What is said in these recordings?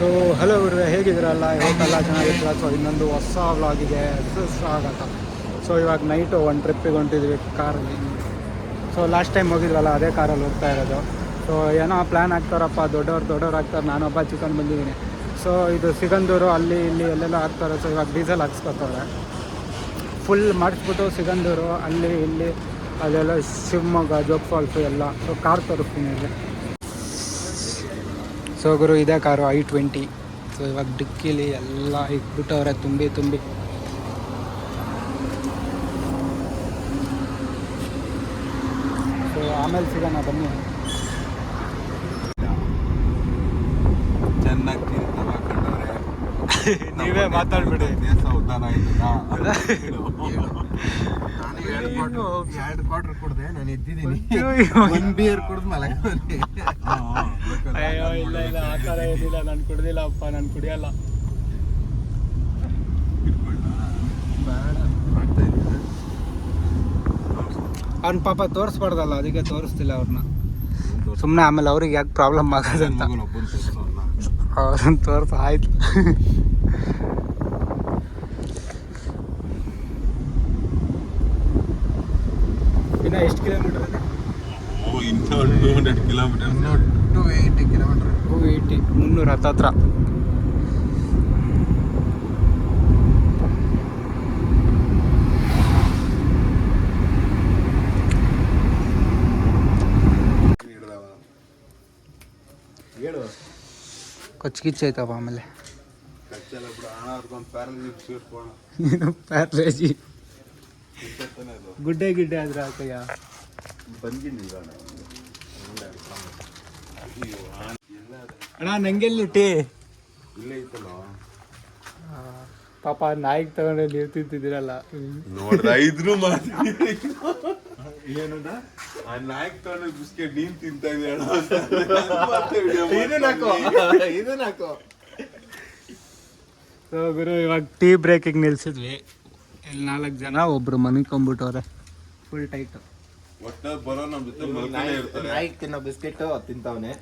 So hello ಇವರು ಹೇಗಿದ್ದೀರಲ್ಲ, ಇವತ್ತೆಲ್ಲ ಚೆನ್ನಾಗಿರ್ತೀರ. So ಇನ್ನೊಂದು ಹೊಸ ವ್ಲಾಗಿಗೆ ಸ್ವಾಗತ. ಸೊ ಇವಾಗ ನೈಟು ಒಂದು ಟ್ರಿಪ್ಪಿಗೆ ಹೊಂಟಿದ್ವಿ ಕಾರಲ್ಲಿ. ಸೊ ಲಾಸ್ಟ್ ಟೈಮ್ ಹೋಗಿದ್ವಲ್ಲ ಅದೇ ಕಾರಲ್ಲಿ ಹೋಗ್ತಾ ಇರೋದು. ಸೊ ಏನೋ ಪ್ಲ್ಯಾನ್ ಆಗ್ತಾರಪ್ಪ, ದೊಡ್ಡವ್ರು ಆಗ್ತಾರೆ. ನಾನೊಬ್ಬ ಚಿಕನ್ ಬಂದಿದ್ದೀನಿ. ಸೊ ಇದು ಸಿಗಂದೂರು ಅಲ್ಲಿ ಇಲ್ಲಿ ಎಲ್ಲೆಲ್ಲ ಆಗ್ತಾರೆ. ಸೊ ಇವಾಗ ಡೀಸೆಲ್ ಹಾಕ್ಸ್ಕೊತವ್ರೆ. ಫುಲ್ ಮಾಡಿಸ್ಬಿಟ್ಟು ಸಿಗಂದೂರು ಅಲ್ಲಿ ಇಲ್ಲಿ ಅಲ್ಲೆಲ್ಲ ಶಿವಮೊಗ್ಗ ಜೋಗ್ ಫಾಲ್ಸು ಎಲ್ಲ. ಸೊ ಕಾರ್ ತೋರಿಸ್ತೀನಿ ಇಲ್ಲಿ. ಸೊ ಗುರು ಇದೇ ಕಾರು i20. ಸೊ ಇವಾಗ ಡಿಕ್ಕಿಲಿ ಎಲ್ಲ ಇಟ್ಬಿಟ್ಟವ್ರೆ ತುಂಬಿ. ಸೊ ಆಮೇಲೆ ಸಿಗೋಣ ಬನ್ನಿ. ಚೆನ್ನಾಗಿ ನೀವೇ ಮಾತಾಡ್ಬಿಡಿ. ಎರಡು ಕ್ವಾರ್ಟರ್ ಕುಡ್ದೆ, ನಾನು ಎದ್ದಿದ್ದೀನಿ. ಒಂದು ಬಿಯರ್ ಕುಡ್ದು ಮಲಗಿ. ಅಯ್ಯೋ ಇಲ್ಲ ಆ ಥರ ಏನಿಲ್ಲ, ನಾನು ಕುಡ್ದಿಲ್ಲ ಅಪ್ಪ, ನಾನು ಕುಡಿಯಲ್ಲ. ಅವ್ನ ಪಾಪ ತೋರಿಸ್ಬಾರ್ದಲ್ಲ, ಅದಕ್ಕೆ ತೋರಿಸ್ತಿಲ್ಲ ಅವ್ರನ್ನ. ಸುಮ್ಮನೆ ಆಮೇಲೆ ಅವ್ರಿಗೆ ಯಾಕೆ ಪ್ರಾಬ್ಲಮ್ ಆಗೋದಂತ ಅವ್ರನ್ನ ತೋರಿಸ ಆಯ್ತು. ಇನ್ನು ಎಷ್ಟು ಕಿಲೋಮೀಟರ್ ಇದೆ? 200 ಕಿಲೋಮೀಟರ್, 280 ಕಿಲೋಮೀಟರ್, 280, 300 ಹತ್ತತ್ರ. ಕೊಚ್ಕಿಚ್ಚೈತಪ್ಪ ಆಮೇಲೆ ಪ್ಯಾರ್ಲೇಜಿ ಗುಡ್ಡೆ ಆದ್ರೆ ಆಕಯ್ಯ ಅಣ್ಣ. ನಂಗೆಲ್ಲಿ ಟೀ ಇಲ್ಲೇ ಐತಲ್ಲ ಪಾಪ, ನಾಯಿಗೆ ತಗೊಂಡು ನೀರು ತಿಂತಿದ್ದೀರಲ್ಲ. ನೋಡ್ದ ಇದ್ರು ಏನದ ಆ ನಾಯಿಗೆ ತಗೊಂಡು ಬಿಸ್ಕೆಟ್ ನೀನ್ ತಿಂತಾ ಇದನ್ನಾಕೋ. ಸೊ ಗುರು ಇವಾಗ ಟೀ ಬ್ರೇಕಿಗೆ ನಿಲ್ಸಿದ್ವಿ. ಇಲ್ಲಿ 4 ಜನ, ಒಬ್ರು ಮನಿಕೊಂಡ್ಬಿಟ್ಟವ್ರೆ ಫುಲ್ ಟೈಟ್. ಒಟ್ನಲ್ಲಿ ಬರೋ ನಮ್ಮ ಜೊತೆ ಮಲ್ಕೊಂಡೇ ಇರ್ತಾರೆ. ನಾಯಿಗೆ ತಿನ್ನೋ ಬಿಸ್ಕೆಟ್ ತಿಂತಾವನೆ.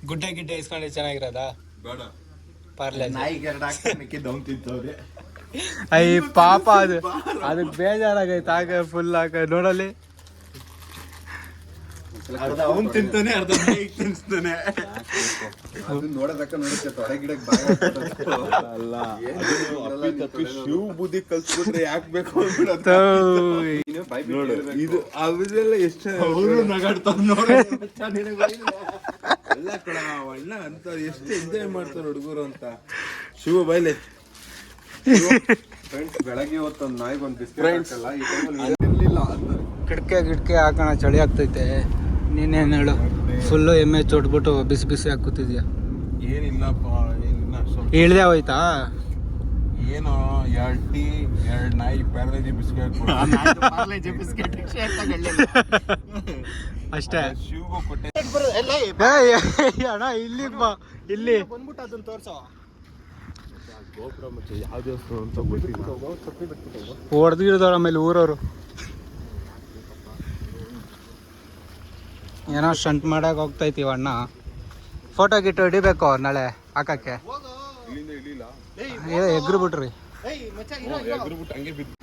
ಗುಡ್ಡೆ ಇಸ್ಕೊಂಡು ಚೆನ್ನಾಗಿರೋದಾ? ಬೇಡ, ಪಾರ್ಲೆ ನಾಯಿಗೆ 2 ಹಾಕಿ ಮಿಕ್ಕಿದ್ದವ್ನು ತಿಂತವ್ರೆ. ಅಯ್ಯ ಪಾಪ, ಅದಕ್ಕೆ ಬೇಜಾರಾಗೈತೆ. ಆಗ ಫುಲ್ ಆಗ ನೋಡಲಿ, ಅರ್ಧ ಅವ್ನು ತಿಂತಾನೆ, ಅರ್ಧ ನಾಯಿಗೆ ತಿನ್ಸ್ತಾನೆ. ನೋಡೋದಕ್ಕ ನೋಡುತ್ತೆ ತೊಡೆ ಗಿಡಕ್ಕೆ ಅಲ್ಲ. ಶಿವ್ ಬುದ್ಧಿ ಕಲ್ಸ್ಬಿಟ್ರೆ ಯಾಕೆ ಬೇಕು ಅಂದ್ಬಿಡತ್ತ ನೋಡು. ಇದು ಅವೆಲ್ಲ ಎಷ್ಟು ನಗಾಡ್ತಾವ್ ಎಲ್ಲ ಕಡ ಒಳ್ಳೆ ಅಂತ ಎಷ್ಟು ಎಂಜಾಯ್ ಮಾಡ್ತಾರೆ ಹುಡುಗರು ಅಂತ. ಶಿವ ಬೈಲೆ ಫ್ರೆಂಡ್ಸ್, ಬೆಳಗ್ಗೆ ಹೊತ್ತು ನಾಯಿಗೆ ಒಂದು ಬಿಸ್ಕೆಟ್ ಇರಲಿಲ್ಲ ಅಂತ ಗಿಡ್ಕೆ ಹಾಕೋಣ, ಚಳಿ ಆಗ್ತೈತೆ. ನೀನೇನು ಹೇಳು, ಫುಲ್ಲು ಎಮ್ಮೆ ಚೊಟ್ಬಿಟ್ಟು ಬಿಸಿ ಹಾಕುತ್ತಿದ್ಯಾ? ಏನಿಲ್ಲಪ್ಪ, ಏನಿಲ್ಲ. ಇಳ್ದೆ ಹೋಯ್ತಾ? ಏನೋ 2 ಟೀ 2 ನಾಯಿ ಪ್ಯಾರಲೈಜಿ ಬಿಸ್ಕೆಟ್ ಅಷ್ಟೇ. ಶಿವಗೂ ಕೊಟ್ಟೆ. ಅಣ್ಣ ಇಲ್ಲಿ ಬಾ, ಇಲ್ಲಿ ಬಂದ್ಬಿಟ್ಟು ಅದನ್ನ ತೋರ್ಸೋ. ಗೋಪುರ ಮತ್ತೆ ಯಾವ ದೇವಸ್ಥಾನ ಅಂತ ಗೊತ್ತಿಲ್ಲ. ಹೊಡೆದಿಡ್ದವ್ರ ಆಮೇಲೆ ಊರವರು ಏನೋ ಸ್ಟಂಟ್ ಮಾಡಕ್ಕೆ ಹೋಗ್ತೈತೀವಿ ಅಣ್ಣ. ಫೋಟೋ ಗಿಟ್ಟು ಹಿಡಿಬೇಕು ನಾಳೆ ಹಾಕಕ್ಕೆ. ಇಲ್ಲಿಂದ ಇಳಿಲ್ಲ, ಎಗ್ರು ಬಿಟ್ರಿ. ಎಗ್ರುಬಿಟ್ಟು ಹಂಗೆ ಬಿದ್ದು.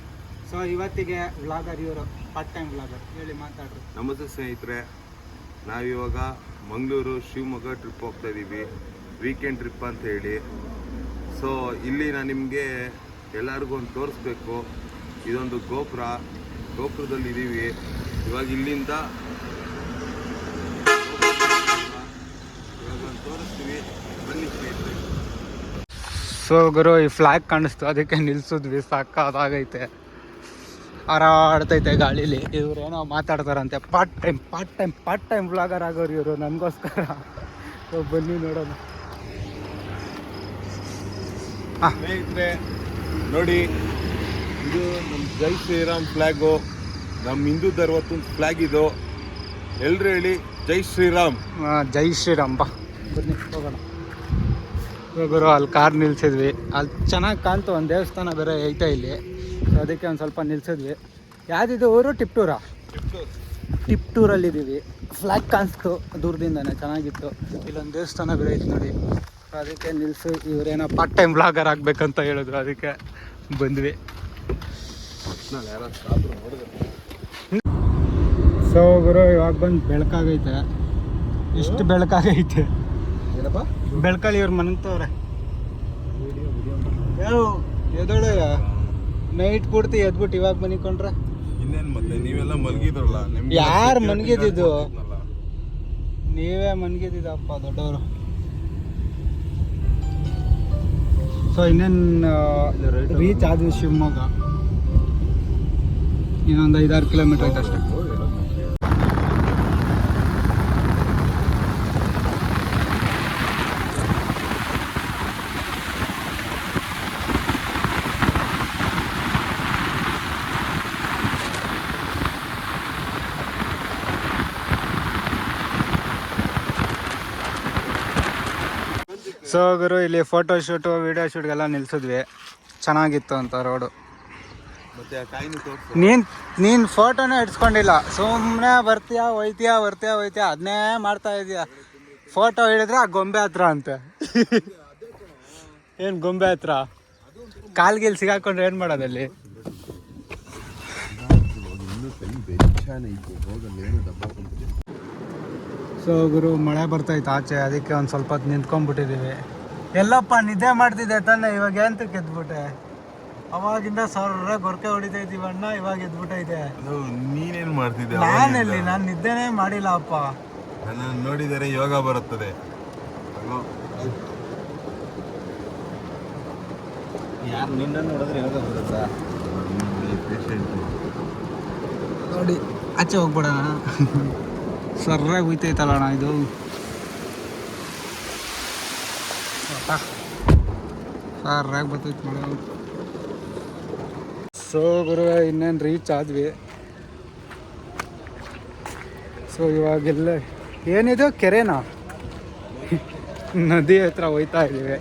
ಸೊ ಇವತ್ತಿಗೆ ವ್ಲಾಗರ್ ಇವರು, ಪಾರ್ಟ್ ಟೈಮ್ ವ್ಲಾಗರ್. ಹೇಳಿ, ಮಾತಾಡ್ರಿ. ನಮಸ್ತೆ ಸ್ನೇಹಿತರೆ, ನಾವಿವಾಗ ಮಂಗಳೂರು ಶಿವಮೊಗ್ಗ ಟ್ರಿಪ್ ಹೋಗ್ತಾ ಇದ್ದೀವಿ, ವೀಕೆಂಡ್ ಟ್ರಿಪ್ ಅಂತ ಹೇಳಿ. ಸೊ ಇಲ್ಲಿ ನಾನು ನಿಮಗೆ ಎಲ್ಲರಿಗೂ ಒಂದು ತೋರಿಸ್ಬೇಕು. ಇದೊಂದು ಗೋಪುರದಲ್ಲಿ ಇದ್ದೀವಿ ಇವಾಗ. ಇಲ್ಲಿಂದ ತೋರಿಸ್ತೀವಿ, ಬನ್ನಿ ಸ್ನೇಹಿತರೆ. ಸೊ ಗುರು, ಈ ಫ್ಲಾಗ್ ಕಾಣಿಸ್ತು, ಅದಕ್ಕೆ ನಿಲ್ಸಿದ್ವಿ. ಸಾಕಾಗೈತೆ, ಹಾರಾಡ್ತೈತೆ ಗಾಳೀಲಿ. ಇವ್ರೇನೋ ಮಾತಾಡ್ತಾರಂತೆ. ಪಾರ್ಟ್ ಟೈಮ್ ವ್ಲಾಗರ್ ಆಗೋರು ಇವರು ನನಗೋಸ್ಕರ. ಸೊ ಬನ್ನಿ ನೋಡೋಣ. ಸ್ನೇಹಿತರೆ ನೋಡಿ, ಇದು ನಮ್ಮ ಜೈ ಶ್ರೀರಾಮ್ ಫ್ಲ್ಯಾಗು, ನಮ್ಮ ಹಿಂದೂ ಧರ್ಮದ ಫ್ಲ್ಯಾಗ್ ಇದು. ಎಲ್ಲರೂ ಹೇಳಿ ಜೈ ಶ್ರೀರಾಮ್. ಜೈ ಶ್ರೀರಾಮ್. ಬಾ ಬನ್ನಿ ಹೋಗೋಣ. ಗುರು ಅಲ್ಲಿ ಕಾರ್ ನಿಲ್ಸಿದ್ವಿ. ಅಲ್ಲಿ ಚೆನ್ನಾಗಿ ಕಾಣ್ತು, ಒಂದು ದೇವಸ್ಥಾನ ಬೇರೆ ಐತೆ ಇಲ್ಲಿ. ಸೊ ಅದಕ್ಕೆ ಒಂದು ಸ್ವಲ್ಪ ನಿಲ್ಸಿದ್ವಿ. ಯಾವುದಿದು ಊರು? ಟಿಪ್ಟೂರಾ? ಟಿಪ್ಟೂರಲ್ಲಿದ್ದೀವಿ. ಫ್ಲ್ಯಾಗ್ ಕಾಣಿಸ್ತು ದೂರದಿಂದನೇ, ಚೆನ್ನಾಗಿತ್ತು. ಇಲ್ಲೊಂದು ದೇವಸ್ಥಾನ ಬೇರೆ ಐತೆ ನೋಡಿ, ಅದಕ್ಕೆ ನಿಲ್ಸು, ಇವರೇನೋ ಪಾರ್ಟ್ ಟೈಮ್ ಬ್ಲಾಗರ್ ಆಗ್ಬೇಕಂತ ಹೇಳಿದ್ರು, ಅದಕ್ಕೆ ಬಂದ್ವಿ. ಸೊ ಗುರು ಇವಾಗ ಬಂದು ಬೆಳಕಾಗೈತೆ. ಇಷ್ಟು ಬೆಳಕಾಗೈತೆ ಏನಪ್ಪ ಬೆಳಕಲ್ಲಿ ಇವ್ರು ಮನಗ್ತವ್ರೆ. ಎದೊಳೆ ನೈಟ್ ಪೂರ್ತಿ ಎದ್ಬಿಟ್ಟು ಇವಾಗ ಮನಿಕೊಂಡ್ರೆ ಇನ್ನೇನು ಮತ್ತೆ ನೀವೆಲ್ಲ ಮಲಗಿದ್ರಲ್ಲ. ಯಾರು ಮನ್ಗಿದ್ದು? ನೀವೇ ಮನ್ಗಿದ್ದಪ್ಪ ದೊಡ್ಡವರು. ಸೊ ಇನ್ನೇನು ರೀಚ್ ಆದ್ವಿ ಶಿವಮೊಗ್ಗ. ಇನ್ನೊಂದು 5-6 ಕಿಲೋಮೀಟರ್ ಐತೆ ಅಷ್ಟೇ. ಸೊ ಗುರು ಇಲ್ಲಿ ಫೋಟೋ ಶೂಟು ವಿಡಿಯೋ ಶೂಟ್ಗೆಲ್ಲ ನಿಲ್ಸಿದ್ವಿ. ಚೆನ್ನಾಗಿತ್ತು ಅಂತ ರೋಡು. ಮತ್ತೆ ಕಾಯಿನೂ ತೋರಿಸು. ನೀನು ಫೋಟೋನೇ ಇಡ್ಸ್ಕೊಂಡಿಲ್ಲ, ಸುಮ್ಮನೆ ಬರ್ತೀಯಾ ಹೋಯ್ತೀಯಾ ಅದನ್ನೇ ಮಾಡ್ತಾ ಇದೀಯ. ಫೋಟೋ ಹಿಡಿದ್ರೆ ಆ ಗೊಂಬೆ ಹತ್ರ ಅಂತೆ. ಏನು ಗೊಂಬೆ ಹತ್ರ ಕಾಲ್ಗಿಲ್ ಸಿಗಾಕೊಂಡ್ರೆ ಏನು ಮಾಡೋದಲ್ಲಿ? ಸೊ ಗುರು ಮಳೆ ಬರ್ತೈತೆ ಆಚೆ, ಅದಕ್ಕೆ ಒಂದು ಸ್ವಲ್ಪ ಹೊತ್ತು ನಿಂತ್ಕೊಂಡ್ಬಿಟ್ಟಿದ್ದೀವಿ. ಎಲ್ಲಪ್ಪ ನಿದ್ದೆ ಮಾಡ್ತಿದ್ದೆ ತಾನೆ, ಇವಾಗ ಏಂತಕ್ಕೆ ಎದ್ಬಿಟ್ಟೆ? ಅವಾಗಿಂದ ಸಾವಿರ ಗೊರಕೆ ಹೊಡಿತಾ ಇದ್ದೀವಿ ಅಣ್ಣ, ಇವಾಗ ಎದ್ಬಿಟ್ಟೈತೆ. ನೀನೇನ್ ಮಾಡ್ತಿದ್ದೆ? ನಾನೆಲ್ಲಿ, ನಾನು ನಿದ್ದೆನೇ ಮಾಡಿಲ್ಲ ಅಪ್ಪ. ನನ್ನ ನೋಡಿದರೆ ಯೋಗ ಬರುತ್ತದೆ. ಯಾರು ನಿನ್ನ ನೋಡಿದ್ರೆ ಯೋಗ ಬರುತ್ತಾ? ನೋಡಿ ಆಚೆ ಹೋಗ್ಬಿಡೋಣ. ಸರ್ರಾಗಿ ಹೋಯ್ತೈತಲ್ಲ ಅಣ್ಣ ಇದು. ಸರ್ರಾಗಿ ಬರ್ತೈತೆ ಮಳೆ. ಸೊ ಗುರು ಇನ್ನೇನು ರೀಚ್ ಆದ್ವಿ. ಸೊ ಇವಾಗೆಲ್ಲ ಏನಿದು ಕೆರೆನಾ? ನದಿ ಹತ್ರ ಹೋಯ್ತಾ ಇದ್ದೀವಿ.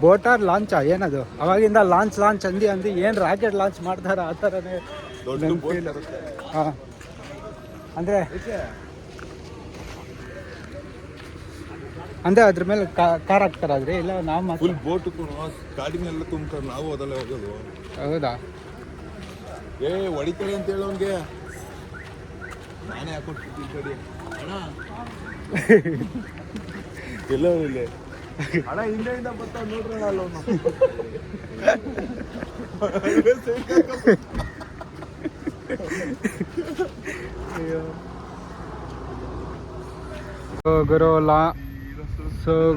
ಬೋಟಾರ್ ಲಾಂಚಾ ಏನದು? ಅವಾಗಿಂದ ಲಾಂಚ್ ಅಂದು ಏನು ರಾಕೆಟ್ ಲಾಂಚ್ ಮಾಡ್ತಾರೆ ಆ ಥರನೇ. ಹಾಂ ಅಂದರೆ ಅದ್ರ ಮೇಲೆ ಕಾರ್ ಹಾಕ್ತಾರಾದ್ರಿ? ಇಲ್ಲ ನಾವು ಫುಲ್ ಬೋಟ್ ಗಾಡಿನೆಲ್ಲ ತುಂಬ್ತಾರೆ, ನಾವು ಅದಲ್ಲೇ ಹೋಗೋದು. ಹೌದಾ? ಹೊಡಿತಾರೆ ಅಂತ ಹೇಳಿ ಅವ್ನಿಗೆ ನಾನೇ ಹಾಕೊಟ್ಬಿಡ್ತೀನಿ ಕಡಿ ಎಲ್ಲ ಇಲ್ಲಿ ಹಣ ಹಿಂದೆಯಿಂದ ಬರ್ತಾವ ನೋಡ್ರಿ.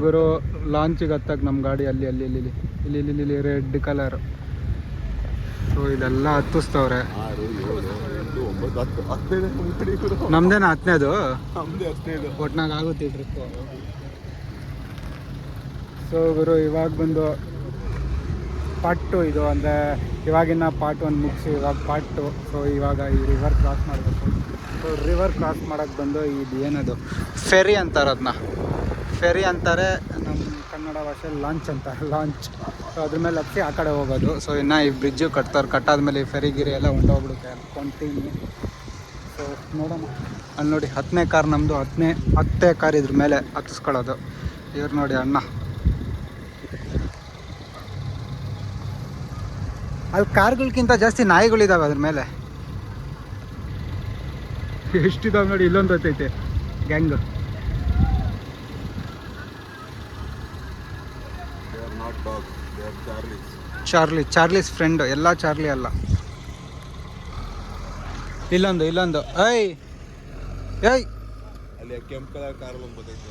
ಗುರು ಲಾಂಚಿಗೆ ಹತ್ತಕ್ಕೆ ನಮ್ಮ ಗಾಡಿ ಅಲ್ಲಿ ರೆಡ್ ಕಲರ್. ಸೊ ಇದೆಲ್ಲ ಹತ್ತಿಸ್ತವ್ರೆ. ನಮ್ದೇನ 10ನೇದು? ಒಟ್ನಾಗ ಆಗುತ್ತೆ ಟ್ರಿಪ್ಪು. ಸೊ ಗುರು ಇವಾಗ ಬಂದು ಪಾರ್ಟ್ 2 ಇದು, ಅಂದರೆ ಇವಾಗಿನ ಪಾರ್ಟ್ 1 ಮುಗಿಸಿ ಇವಾಗ ಪಾರ್ಟ್ 2. ಸೊ ಇವಾಗ ಈ ರಿವರ್ ಕ್ರಾಸ್ ಮಾಡಬೇಕು. ಸೊ ರಿವರ್ ಕ್ರಾಸ್ ಮಾಡೋಕ್ಕೆ ಬಂದು ಇದು ಏನದು ಫೆರಿ ಅಂತಾರೆ, ಅದನ್ನ ಫೆರಿ ಅಂತಾರೆ, ನಮ್ಮ ಕನ್ನಡ ಭಾಷೆಯಲ್ಲಿ ಲಾಂಚ್ ಅಂತಾರೆ, ಲಾಂಚ್. ಸೊ ಅದ್ರ ಮೇಲೆ ಹತ್ತಿ ಆ ಕಡೆ ಹೋಗೋದು. ಸೊ ಇನ್ನು ಈ ಬ್ರಿಡ್ಜು ಕಟ್ಟಾದ್ಮೇಲೆ ಈ ಫೆರಿ ಗಿರಿ ಎಲ್ಲ ಹೊಂಟೋಗ್ಬಿಡುತ್ತೆ ಅನ್ಕೊಂತೀನಿ. ಸೊ ನೋಡೋಣ. ಅಲ್ಲಿ ನೋಡಿ 10ನೇ ಕಾರ್ ನಮ್ಮದು, 10ನೇ ಕಾರ್ ಇದ್ರ ಮೇಲೆ ಹತ್ತಿಸ್ಕೊಳ್ಳೋದು. ಇವ್ರು ನೋಡಿ ಅಣ್ಣ. ಅಲ್ಲಿ ಕಾರ್ಗಳ್ಗಿಂತ ಜಾಸ್ತಿ ನಾಯಿಗಳಿದ್ದಾವೆ ಅದ್ರ ಮೇಲೆ. ಎಷ್ಟಿದಾವೆ ನೋಡಿ. ಇಲ್ಲೊಂದು ಹೊತ್ತೈತೆ ಗ್ಯಾಂಗ್. ಚಾರ್ಲಿಸ್ ಫ್ರೆಂಡ್. ಎಲ್ಲ ಚಾರ್ಲಿ ಅಲ್ಲ. ಇಲ್ಲೊಂದು ಏಯ್ ಅಲ್ಲಿ ಕೆಂಪು ಕಲರ್ ಕಾರ್ ಬಂದ್ಬಿಟ್ಟೈತೆ.